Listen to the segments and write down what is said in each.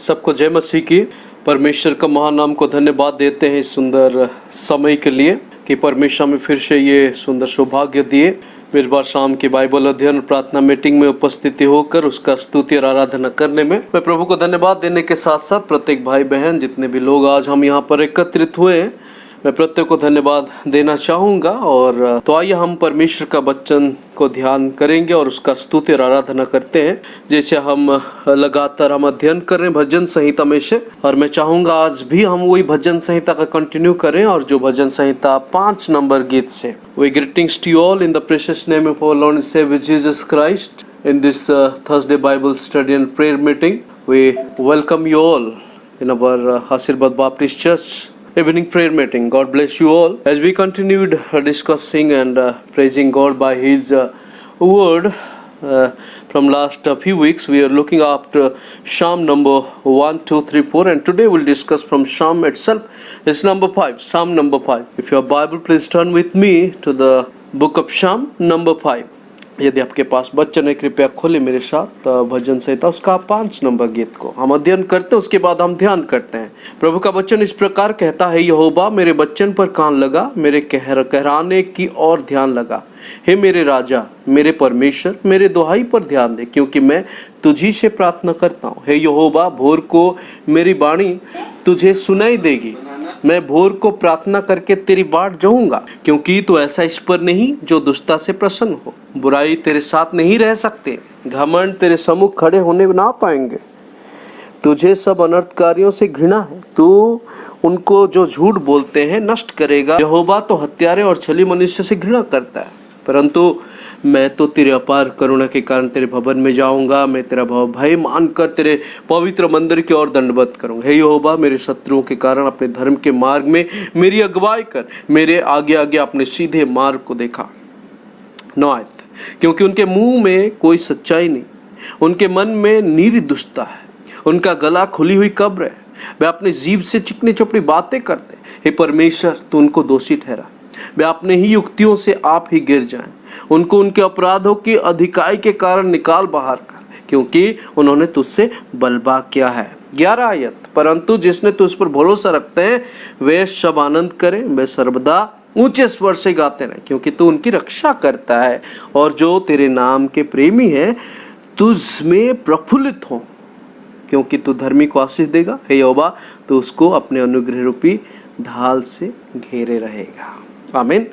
सबको जय मसीह की। परमेश्वर का महान नाम को धन्यवाद देते हैं इस सुंदर समय के लिए कि परमेश्वर में फिर से ये सुंदर सौभाग्य दिए इस बार शाम की बाइबल अध्ययन प्रार्थना मीटिंग में उपस्थिति होकर उसका स्तुति और आराधना करने में मैं प्रभु को धन्यवाद देने के साथ साथ प्रत्येक भाई बहन जितने भी लोग आज हम यहाँ पर एकत्रित हुए हैं मैं प्रत्येक को धन्यवाद देना चाहूँगा। और तो आइए हम परमेश्वर का वचन को ध्यान करेंगे और उसका स्तुति और आराधना करते हैं जैसे हम लगातार हम अध्ययन कर रहे हैं भजन संहिता में से। और मैं चाहूँगा आज भी हम वही भजन संहिता का कंटिन्यू करें और जो भजन संहिता 5 नंबर गीत से we greetings to you all in the precious name of our Lord and saviour Jesus Christ in this Thursday Bible study and prayer meeting. We welcome you all in our Ashirbad Baptist Church evening prayer meeting. God bless you all. As we continued discussing and praising God by His word from last few weeks, we are looking after Psalm number 1, 2, 3, 4, and today we'll discuss from Psalm itself. It's number 5, Psalm number 5. If you have Bible, please turn with me to the book of Psalm number 5. यदि आपके पास वचन है कृपया खोले मेरे साथ भजन संहिता उसका 5 number गीत को हम अध्ययन करते हैं। उसके बाद हम ध्यान करते हैं। प्रभु का वचन इस प्रकार कहता है, यहोवा मेरे वचन पर कान लगा, मेरे कहराने की ओर ध्यान लगा। हे मेरे राजा मेरे परमेश्वर मेरे दुहाई पर ध्यान दे क्योंकि मैं तुझी से प्रार्थना करता हूँ। हे यहोवा भोर को मेरी वाणी तुझे सुनाई देगी, मैं भोर को प्रार्थना करके तेरी बाट जाऊंगा क्योंकि तू ऐसा ईश्वर नहीं जो दुष्टता से प्रसन्न हो। बुराई तेरे साथ नहीं रह सकते, घमंड तेरे सम्मुख खड़े होने ना पाएंगे। तुझे सब अनर्थकारियों से घृणा है, तू उनको जो झूठ बोलते हैं नष्ट करेगा। यहोवा तो हत्यारे और छली मनुष्य से घृणा करता है, परंतु मैं तो तेरे अपार करुणा के कारण तेरे भवन में जाऊंगा। मैं तेरा भय मानकर तेरे पवित्र मंदिर की ओर दंडवत करूंगा। हे यहोवा मेरे शत्रुओं के कारण अपने धर्म के मार्ग में मेरी अगुवाई कर, मेरे आगे आगे अपने सीधे मार्ग को देखा। 9 आयत, क्योंकि उनके मुंह में कोई सच्चाई नहीं, उनके मन में नीरी दुष्टता है, उनका गला खुली हुई कब्र है, वे अपने जीभ से चिकनी चपड़ी बातें करते। हे परमेश्वर तू उनको दोषी ठहरा, वे अपने ही युक्तियों से आप ही गिर जाएं। उनको उनके अपराधों की अधिकाई के कारण निकाल बाहर कर, क्योंकि उन्होंने तुझसे बलवा किया है। 11 आयत, परंतु जिसने तुझ पर भरोसा रखते हैं वे सब आनंद करें, वे सर्वदा ऊंचे स्वर से गाते रहें, क्योंकि तू उनकी रक्षा करता है और जो तेरे नाम के प्रेमी है तुझ में प्रफुल्लित हो, क्योंकि तू धर्मी को आशीष देगा। हे यहोवा तू उसको अपने अनुग्रह रूपी ढाल से घेरे रहेगा। आमीन।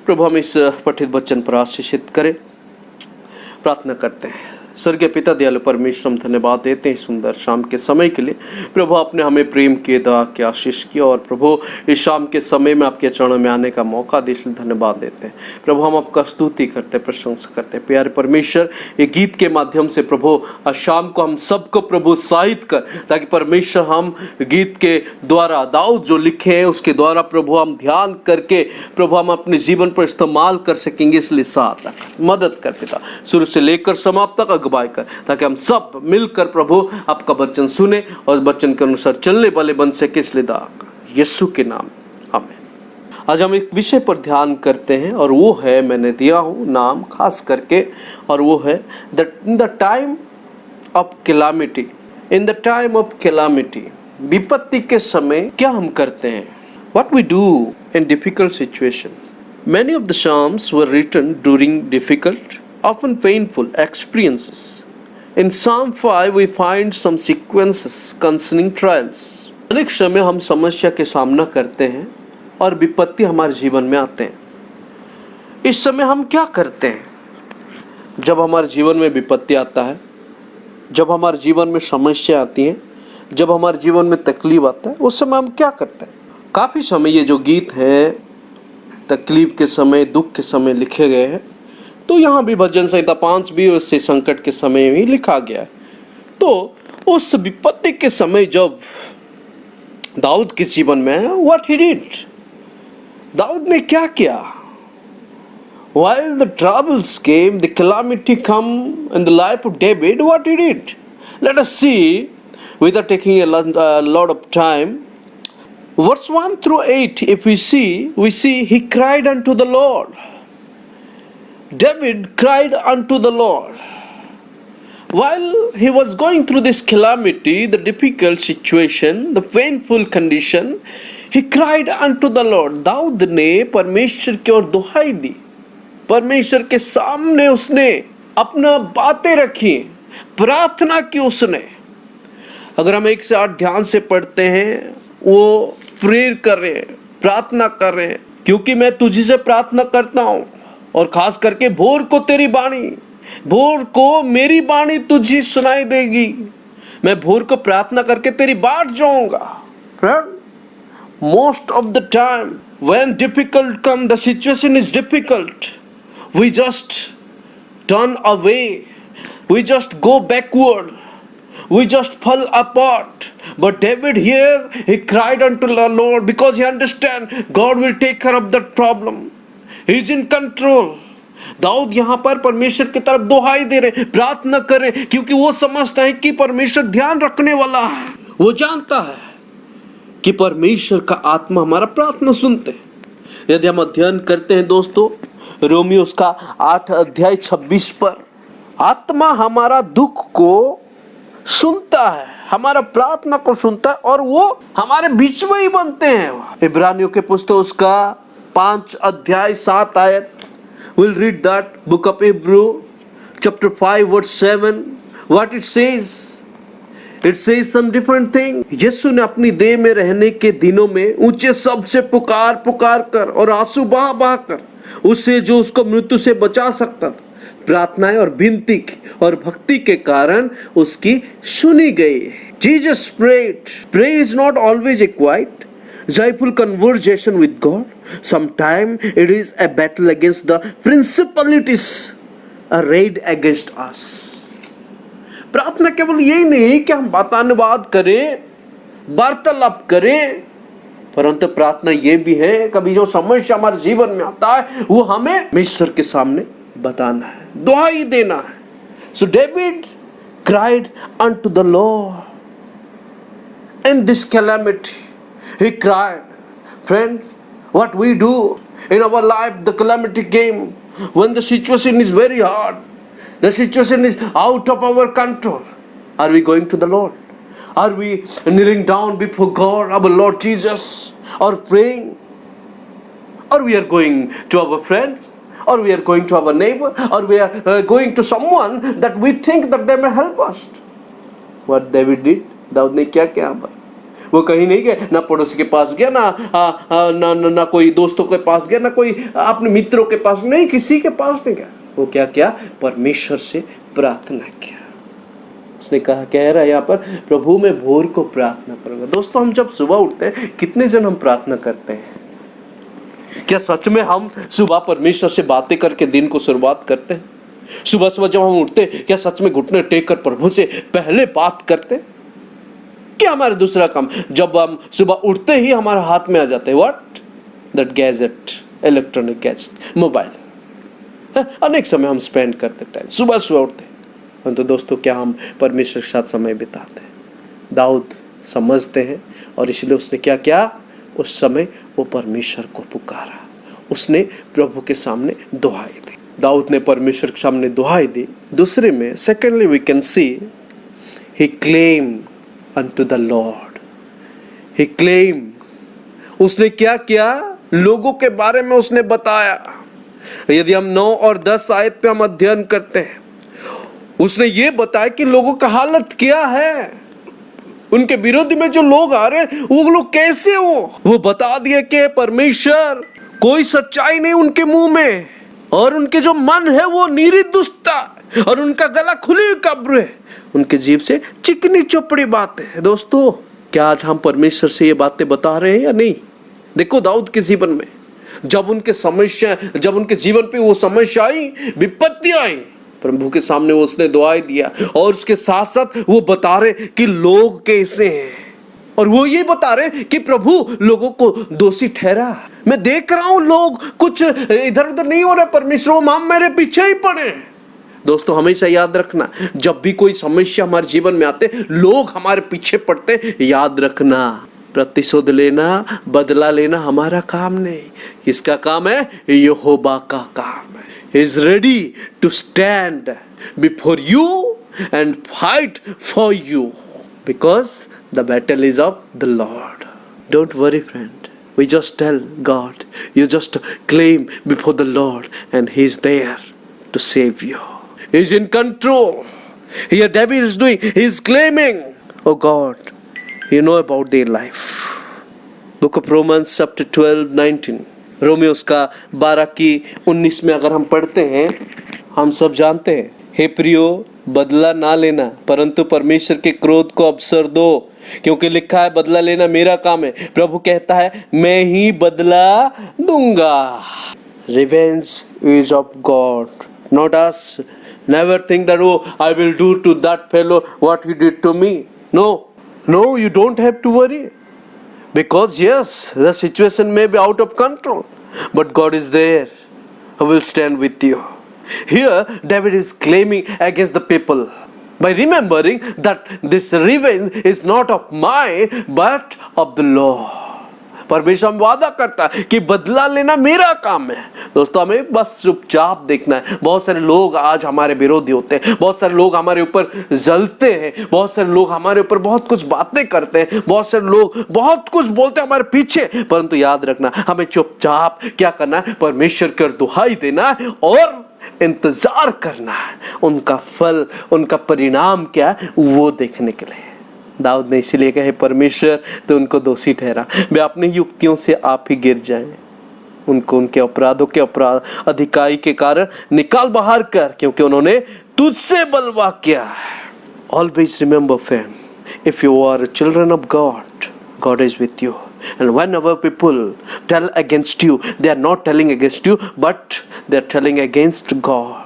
प्रभु हम इस पठित वचन पर आशीषित करें। प्रार्थना करते हैं। स्वर्गीय पिता दयालु परमेश्वर हम धन्यवाद देते हैं सुंदर शाम के समय के लिए। प्रभु आपने हमें प्रेम किए, दया की आशीष की और प्रभु इस शाम के समय में आपके चरणों में आने का मौका दे, इसलिए धन्यवाद देते हैं। प्रभु हम आपका स्तुति करते, प्रशंसा करते हैं। प्यारे परमेश्वर ये गीत के माध्यम से प्रभु आज शाम को हम सबको प्रभु उत्साहित कर, ताकि परमेश्वर हम गीत के द्वारा दाऊद जो लिखे हैं उसके द्वारा प्रभु हम ध्यान करके प्रभु हम अपने जीवन पर इस्तेमाल कर सकेंगे। इसलिए साथ मदद कर पिता, शुरू से लेकर समाप्त तक अगुवाई कर, ताकि हम सब मिलकर प्रभु आपका वचन सुने और वचन के अनुसार चलने वाले बन सके। इसलिए यीशु के नाम आमीन। आज हम एक विषय पर ध्यान करते हैं और वो है, मैंने दिया हूँ नाम खास करके, और वो है in the time of calamity. In the time of calamity, विपत्ति के समय क्या हम करते हैं। What we do in difficult situation. Many of the Psalms were written during difficult, often painful experiences. In Psalm 5, we find some sequences concerning trials. अनेक समय हम समस्या के सामना करते हैं और विपत्ति हमारे जीवन में आते हैं। इस समय हम क्या करते हैं जब हमारे जीवन में विपत्ति आता है, जब हमारे जीवन में समस्या आती है, जब हमारे जीवन में तकलीफ आता है, उस समय हम क्या करते हैं। काफ़ी समय ये जो गीत हैं तकलीफ के समय, दुख के समय लिखे गए हैं, तो यहाँ भी भजन संहिता 5 भी उससे संकट के समय भी लिखा गया है। तो उस विपत्ति के समय जब दाऊद के जीवन में व्हाट ही डिड, दाऊद ने क्या किया। While the troubles came, the calamity come in the life of David, what he did. Let us see, without taking a lot of time, verse 1 through 8, if we see he cried unto the Lord. David cried unto the Lord. While he was going through this calamity, the difficult situation, the painful condition, he cried unto the Lord. Dawood ने परमेश्वर की ओर दुहाई दी, परमेश्वर के सामने उसने अपना बातें रखी, प्रार्थना की उसने। अगर हम 1 से 8 ध्यान से पढ़ते हैं, वो प्रेयर कर रहे हैं, प्रार्थना कर रहे हैं, क्योंकि मैं तुझी से प्रार्थना करता हूँ, और खास करके भोर को तेरी बाणी, भोर को मेरी बाणी तुझी सुनाई देगी। मैं भोर को प्रार्थना करके तेरी बाट जाऊंगा। Most of the time when difficult come, the situation is difficult, we just turn away, we just go backward, we just fall apart. But David here, he cried unto the Lord because he understand God will take care of that problem. He is in control. दाऊद यहाँ पर परमेश्वर की तरफ दुहाई दे रहे, प्रार्थना कर रहे, क्योंकि वो समझता है कि परमेश्वर ध्यान रखने वाला है। वो जानता है कि परमेश्वर का आत्मा हमारा प्रार्थना सुनते हैं। यदि हम अध्ययन करते हैं दोस्तों, रोमियो उसका 8 अध्याय 26 पर, आत्मा हमारा दुख को सुनता है, हमारा प्रार्थना को सुनता है, और वो हमारे बीच में ही बनते हैं। इब्रानियों के पुस्तक उसका 5 अध्याय 7 आयत, we'll read that book of Hebrew chapter 5 verse 7, what it says some different thing. यीशु ने अपनी देह में रहने के दिनों में ऊंचे शब्द से पुकार कर और आंसू बहा कर उससे जो उसको मृत्यु से बचा सकता था, प्रार्थनाएं और विनती की और भक्ति के कारण उसकी सुनी गई। Jesus prayed. Prayer is not always a quiet, joyful conversation with God. Sometimes it is a battle against the principalities arrayed against us. प्रार्थना केवल यही नहीं कि हम बातानुवाद करें, वार्तालाप करें, परंतु प्रार्थना ये भी है कभी जो समस्या हमारे जीवन में आता है वो हमें ईश्वर के सामने बताना है, दुहाई देना है। So David cried unto the Lord in this calamity. He cried. Friend, what we do in our life, the calamity came when the situation is very hard, the situation is out of our control. Are we going to the Lord? Are we kneeling down before God, our Lord Jesus, or praying? Or we are going to our friends, or we are going to our neighbor, or we are going to someone that we think that they may help us. What David did, Dawood ने क्या किया? पर वो कहीं नहीं गया, ना पड़ोसी के पास गया, ना कोई दोस्तों के पास गया, ना कोई अपने मित्रों के पास, नहीं, किसी के पास नहीं गया। वो क्या किया? परमेश्वर से प्रार्थना किया। उसने कहा, कह रहा है यहाँ पर, प्रभु मैं भोर को प्रार्थना करूंगा। दोस्तों, हम जब सुबह उठते हैं, कितने जन हम प्रार्थना करते हैं? क्या सच में हम सुबह परमेश्वर से बातें करके दिन को शुरुआत करते हैं? सुबह सुबह जब हम उठते हैं, क्या सच में घुटने टेक कर प्रभु से पहले बात करते हैं? क्या हमारा दूसरा काम जब हम सुबह उठते ही हमारे हाथ में आ जाते हैं? What? That gadget, electronic gadget, mobile. अनेक समय हम स्पेंड करते टाइम, सुबह सुबह उठते हैं, परंतु दोस्तों क्या हम परमेश्वर के साथ समय बिताते हैं? दाऊद समझते हैं, और इसलिए उसने क्या किया? उस समय वो परमेश्वर को पुकारा, उसने प्रभु के सामने दुहाई दी। दाऊद ने परमेश्वर के सामने दुहाई दी। दूसरे में, secondly we can see he claim unto the Lord. He claimed. उसने क्या किया? लोगों के बारे में उसने बताया। यदि हम 9 और 10 आयत पे हम अध्ययन करते हैं, उसने ये बताया कि लोगों का हालत क्या है, उनके विरोधी में जो लोग आ रहे हैं वो लोग कैसे हो। वो बता दिया कि परमेश्वर, कोई सच्चाई नहीं उनके मुंह में, और उनके जो मन है वो नीरी दुष्टता, और उनका गला खुली कब्र है, उनके जीभ से चिकनी चौपड़ी बातें है। दोस्तों, क्या आज हम परमेश्वर से ये बातें बता रहे हैं या नहीं? देखो, दाऊद के जीवन में जब जब उनके जीवन पे वो समस्या आई, विपत्ति आई, प्रभु के सामने वो उसने दुआई दिया, और उसके साथ साथ वो बता रहे कि लोग कैसे हैं, और वो ये बता रहे कि प्रभु लोगों को दोषी ठहरा। मैं देख रहा हूं लोग कुछ इधर उधर नहीं हो रहे, परमेश्वर माम मेरे पीछे ही पड़े। दोस्तों, हमेशा याद रखना, जब भी कोई समस्या हमारे जीवन में आते, लोग हमारे पीछे पड़ते, याद रखना, प्रतिशोध लेना, बदला लेना हमारा काम नहीं। किसका काम है? यहोवा का काम है। He is ready to stand before you and fight for you, because the battle is of the Lord. Don't worry, friend. We just tell God, you just claim before the Lord, and He's there to save you. He's in control. Here David is doing, he's claiming, oh God, you know about their life. Book of Romans chapter 12:19. Romeo उसका 12 की 19 में अगर हम पढ़ते हैं, हम सब जानते हैं, हे प्रियो बदला ना लेना, परंतु परमेश्वर के क्रोध को अवसर दो, क्योंकि लिखा है बदला लेना मेरा काम है, प्रभु कहता है मैं ही बदला दूंगा. Revenge is of God, not us. Never think that, oh, I will do to that fellow what he did to me. No, you don't have to worry. Because yes, the situation may be out of control, but God is there who will stand with you. Here, David is claiming against the people by remembering that this revenge is not of mine, but of the Lord. परमेश्वर वादा करता है कि बदला लेना मेरा काम है. दोस्तों, हमें बस चुपचाप देखना है. बहुत सारे लोग आज हमारे विरोधी होते हैं, बहुत सारे लोग हमारे ऊपर जलते हैं, बहुत सारे लोग हमारे ऊपर बहुत कुछ बातें करते हैं, बहुत सारे लोग बहुत कुछ बोलते हैं हमारे पीछे. परंतु याद रखना, हमें चुपचाप क्या करना है? परमेश्वर की दुहाई देना है और इंतजार करना है उनका फल, उनका परिणाम क्या है वो देखने के लिए. दाऊद ने इसीलिए कहे परमेश्वर तो उनको दोषी ठहरा, वे अपनी युक्तियों से आप ही गिर जाएं, उनको उनके अपराधों के अधिकाई के कारण निकाल बाहर कर, क्योंकि उन्होंने तुझसे बलवा किया. Always remember, friend, if you are children of God, God is with you. And whenever people tell against you, they are not telling against you, but they are telling against God,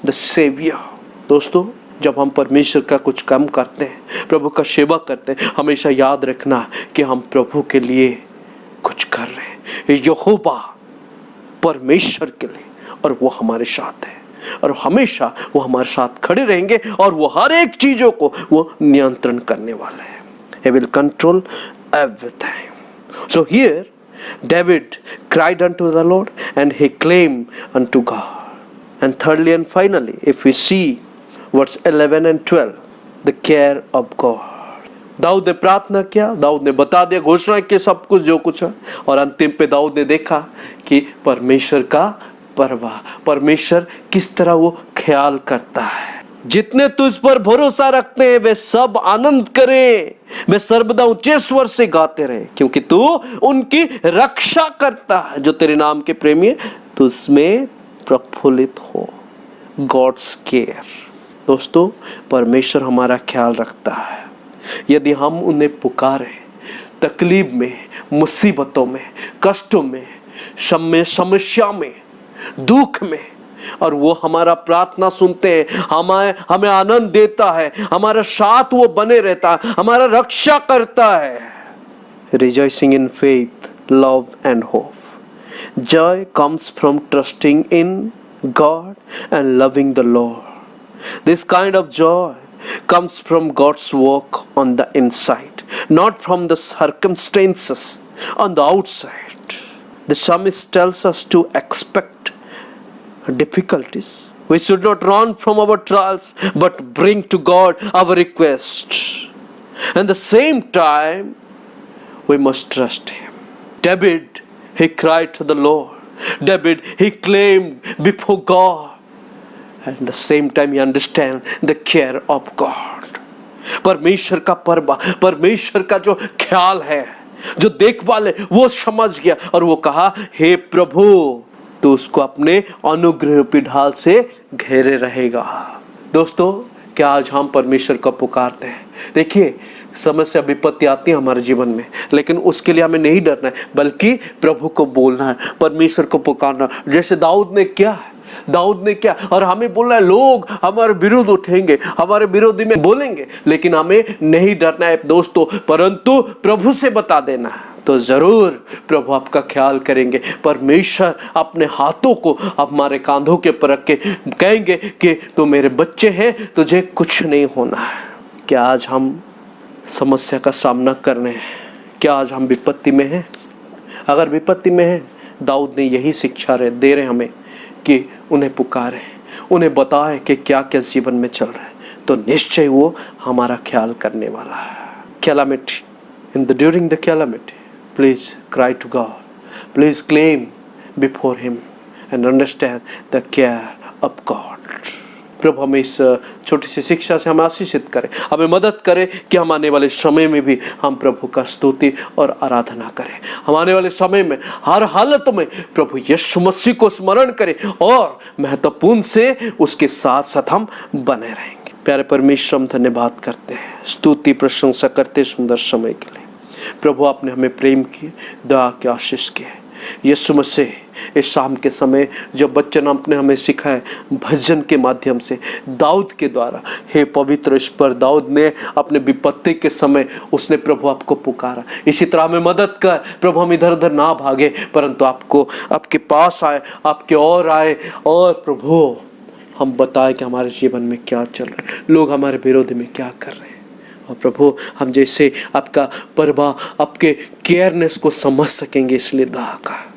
the Savior. दोस्तों, जब हम परमेश्वर का कुछ काम करते हैं, प्रभु का सेवा करते हैं, हमेशा याद रखना कि हम प्रभु के लिए कुछ कर रहे हैं. यहोवा परमेश्वर के लिए, और वो हमारे साथ है, और हमेशा वो हमारे साथ खड़े रहेंगे, और वो हर एक चीजों को वो नियंत्रण करने वाला है. He will control everything. So here David cried unto the Lord and he claimed unto God. And thirdly and finally, if we see verse 11 and 12, the care of God. Dawood ने प्रार्थना किया, दाऊद ने बता दिया, घोषणा की सब कुछ जो कुछ है, और अंतिम पे दाऊद ने देखा कि परमेश्वर का परवाह, परमेश्वर किस तरह वो ख्याल करता है. जितने तुझ पर भरोसा रखते हैं वे सब आनंद करें, वे सर्वदा ऊंचे स्वर से गाते रहे, क्योंकि तू उनकी रक्षा करता है. जो तेरे नाम के प्रेमी है तू उसमें प्रफुल्लित हो. God's care. दोस्तों, परमेश्वर हमारा ख्याल रखता है. यदि हम उन्हें पुकारें तकलीफ में, मुसीबतों में, कष्टों में, समस्या में, दुख में, और वो हमारा प्रार्थना सुनते हैं, हमें आनंद देता है, हमारा साथ वो बने रहता है, हमारा रक्षा करता है. Rejoicing in faith, love and hope. Joy comes from trusting in God and loving the Lord. This kind of joy comes from God's work on the inside, not from the circumstances on the outside. The psalmist tells us to expect difficulties. We should not run from our trials, but bring to God our requests. At the same time, we must trust Him. David, he cried to the Lord. David, he claimed before God. At the same time, he understand the care of God. परमेश्वर का परवा, परमेश्वर का जो ख्याल है, जो देखभाल है, वो समझ गया, और वो कहा, हे प्रभु, तो उसको अपने अनुग्रह रूपी ढाल से घेरे रहेगा. दोस्तों, क्या आज हम परमेश्वर को पुकारते हैं? देखिए, समस्या विपत्ति आती है हमारे जीवन में, लेकिन उसके लिए हमें नहीं डरना है, बल्कि प्रभु को बोलना है, परमेश्वर को पुकारना. जैसे दाऊद ने क्या, और हमें बोलना है, लोग हमारे विरुद्ध उठेंगे, हमारे विरोधी में बोलेंगे, लेकिन हमें नहीं डरना है दोस्तों, परंतु प्रभु से बता देना है, तो जरूर प्रभु आपका ख्याल करेंगे. परमेश्वर अपने हाथों को हमारे कांधों के ऊपर रख के कहेंगे कि तू मेरे बच्चे हैं, तुझे कुछ नहीं होना है. क्या आज हम समस्या का सामना कर रहे हैं? क्या आज हम विपत्ति में हैं? अगर विपत्ति में हैं, दाऊद ने यही शिक्षा दे रहे हमें कि उन्हें पुकारें, उन्हें बताएं कि क्या क्या जीवन में चल रहा है. तो निश्चय वो हमारा ख्याल करने वाला है। Calamity, during the calamity, please cry to God, please claim before Him and understand the care of God. प्रभु हमें इस छोटी सी शिक्षा से हमें आशीषित करें, हमें मदद करें कि हम आने वाले समय में भी हम प्रभु का स्तुति और आराधना करें। हम आने वाले समय में हर हालत में प्रभु यीशु मसीह को स्मरण करें और महत्वपूर्ण से उसके साथ साथ हम बने रहेंगे। प्यारे परमेश्वर, हम धन्यवाद करते हैं, स्तुति प्रशंसा करते सुंदर समय के लिए। प्रभु आपने हमें प्रेम की, दया के आशीष के। यीशु मसीह इस शाम के समय जो वचन आपने हमें सिखाए भजन के माध्यम से, दाऊद के द्वारा, हे पवित्र ईश्वर, दाऊद ने अपने विपत्ति के समय उसने प्रभु आपको पुकारा। इसी तरह हमें मदद कर प्रभु, हम इधर उधर ना भागे परंतु आपको, आपके पास आए, आपके और आए और प्रभु हम बताएं कि हमारे जीवन में क्या चल रहा है, लोग हमारे विरोध में क्या कर रहे हैं। और प्रभु हम जैसे आपका परवाह, आपके केयरनेस को समझ सकेंगे, इसलिए दया का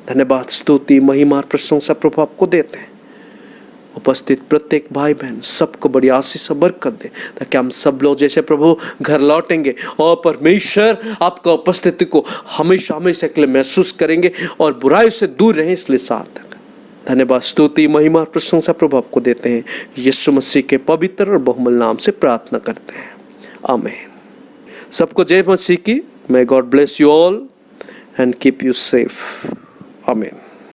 धन्यवाद, स्तुति, महिमा और प्रशंसा प्रभु आपको देते हैं। उपस्थित प्रत्येक भाई बहन सबको बड़ी आशीष और बरकत दे, ताकि हम सब लोग जैसे प्रभु घर लौटेंगे और परमेश्वर आपका उपस्थिति को हमेशा हमेशा के लिए महसूस करेंगे और बुराई से दूर रहें, इसलिए सार्थक। धन्यवाद, स्तुति, महिमा और प्रशंसा प्रभु आपको देते हैं। यीशु मसीह के पवित्र और बहुमूल्य नाम से प्रार्थना करते हैं, आमीन। सबको जय मसीह की। May God bless you all and keep you safe. Amen.